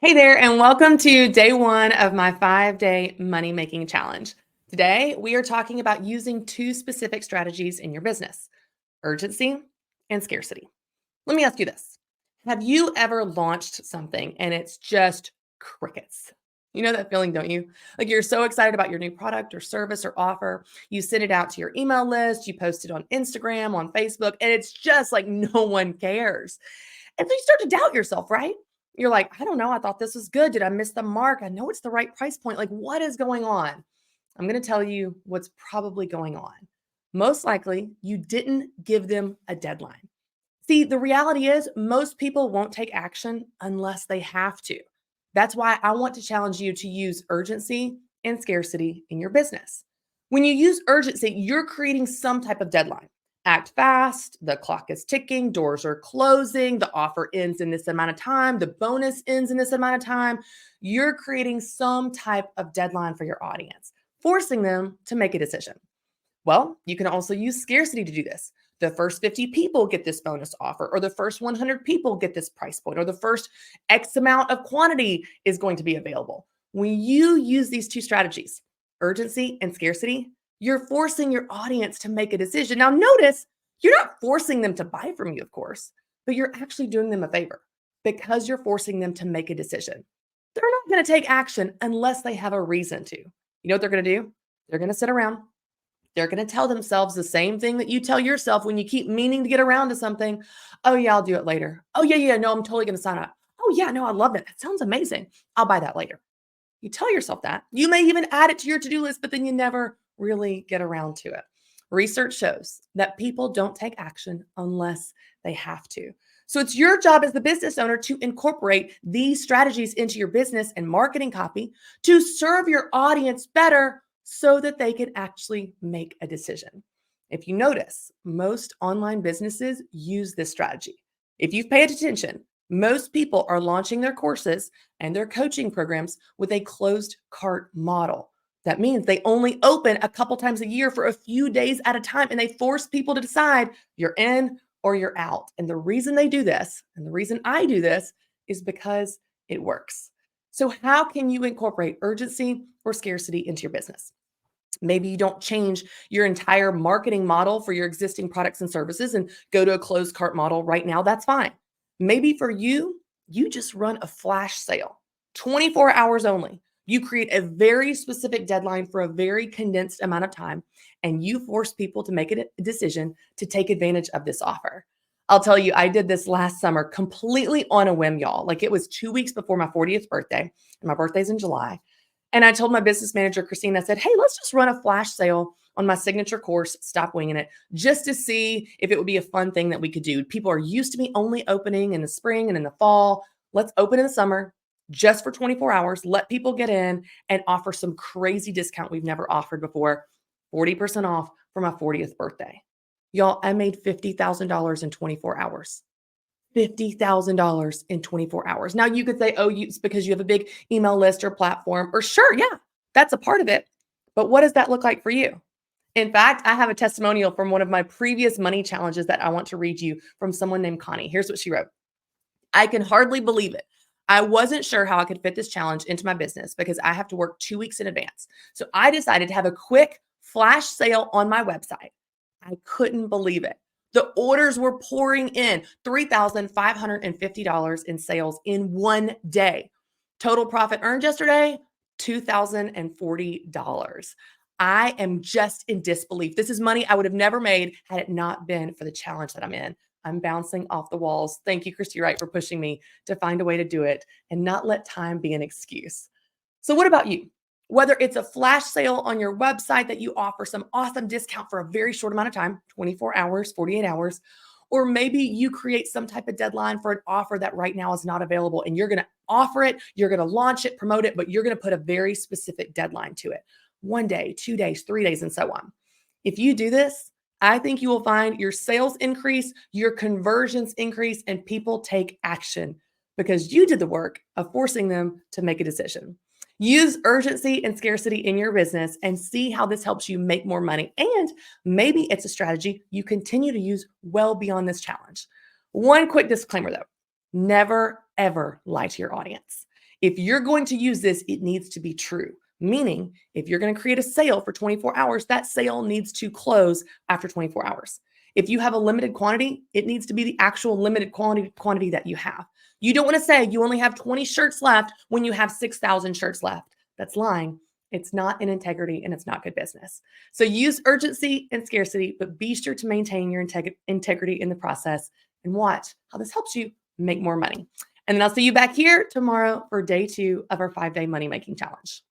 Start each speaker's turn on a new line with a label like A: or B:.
A: Hey there, and welcome to day one of my 5-day money making challenge. Today, we are talking about using two specific strategies in your business: urgency and scarcity. Let me ask you this. Have you ever launched something and it's just crickets? You know that feeling, don't you? Like you're so excited about your new product or service or offer. You send it out to your email list, you post it on Instagram, on Facebook, and it's just like no one cares. And so you start to doubt yourself, right? You're like, I don't know. I thought this was good. Did I miss the mark? I know it's the right price point. Like, what is going on? I'm going to tell you what's probably going on. Most likely, you didn't give them a deadline. See, the reality is, most people won't take action unless they have to. That's why I want to challenge you to use urgency and scarcity in your business. When you use urgency, you're creating some type of deadline. Act fast, the clock is ticking, doors are closing, the offer ends in this amount of time, the bonus ends in this amount of time. You're creating some type of deadline for your audience, forcing them to make a decision. Well, you can also use scarcity to do this. The first 50 people get this bonus offer, or the first 100 people get this price point, or the first X amount of quantity is going to be available. When you use these two strategies, urgency and scarcity, you're forcing your audience to make a decision. Now, notice you're not forcing them to buy from you, of course, but you're actually doing them a favor because you're forcing them to make a decision. They're not going to take action unless they have a reason to. You know what they're going to do? They're going to sit around, they're going to tell themselves the same thing that you tell yourself when you keep meaning to get around to something. Oh, yeah, I'll do it later. Oh, yeah, yeah, no, I'm totally going to sign up. Oh, yeah, no, I love that. That sounds amazing. I'll buy that later. You tell yourself that. You may even add it to your to do list, but then you never really get around to it. Research shows that people don't take action unless they have to. So it's your job as the business owner to incorporate these strategies into your business and marketing copy to serve your audience better so that they can actually make a decision. If you notice, most online businesses use this strategy. If you've paid attention, most people are launching their courses and their coaching programs with a closed cart model. That means they only open a couple times a year for a few days at a time, and they force people to decide you're in or you're out. And the reason they do this, and the reason I do this, is because it works. So, how can you incorporate urgency or scarcity into your business? Maybe you don't change your entire marketing model for your existing products and services and go to a closed cart model right now. That's fine. Maybe for you, you just run a flash sale, 24 hours only. You create a very specific deadline for a very condensed amount of time, and you force people to make a decision to take advantage of this offer. I'll tell you, I did this last summer completely on a whim, y'all. Like it was 2 weeks before my 40th birthday, and my birthday's in July. And I told my business manager, Christine, I said, hey, let's just run a flash sale on my signature course, Stop Winging It, just to see if it would be a fun thing that we could do. People are used to me only opening in the spring and in the fall. Let's open in the summer just for 24 hours, let people get in and offer some crazy discount we've never offered before, 40% off for my 40th birthday. Y'all, I made $50,000 in 24 hours. $50,000 in 24 hours. Now you could say, oh, it's because you have a big email list or platform, or sure, yeah, that's a part of it. But what does that look like for you? In fact, I have a testimonial from one of my previous money challenges that I want to read you from someone named Connie. Here's what she wrote. I can hardly believe it. I wasn't sure how I could fit this challenge into my business because I have to work 2 weeks in advance. So I decided to have a quick flash sale on my website. I couldn't believe it. The orders were pouring in, $3,550 in sales in one day. Total profit earned yesterday, $2,040. I am just in disbelief. This is money I would have never made had it not been for the challenge that I'm in. I'm bouncing off the walls. Thank you, Christy Wright, for pushing me to find a way to do it and not let time be an excuse. So, what about you? Whether it's a flash sale on your website that you offer some awesome discount for a very short amount of time, 24 hours, 48 hours, or maybe you create some type of deadline for an offer that right now is not available and you're going to offer it, you're going to launch it, promote it, but you're going to put a very specific deadline to it. 1 day, 2 days, 3 days, and so on. If you do this, I think you will find your sales increase, your conversions increase, and people take action because you did the work of forcing them to make a decision. Use urgency and scarcity in your business and see how this helps you make more money. And maybe it's a strategy you continue to use well beyond this challenge. One quick disclaimer though, never, ever lie to your audience. If you're going to use this, it needs to be true. Meaning, if you're going to create a sale for 24 hours, that sale needs to close after 24 hours. If you have a limited quantity, it needs to be the actual limited quantity that you have. You don't want to say you only have 20 shirts left when you have 6,000 shirts left. That's lying. It's not in integrity and it's not good business. So use urgency and scarcity, but be sure to maintain your integrity in the process and watch how this helps you make more money. And then I'll see you back here tomorrow for day 2 of our 5-day money making challenge.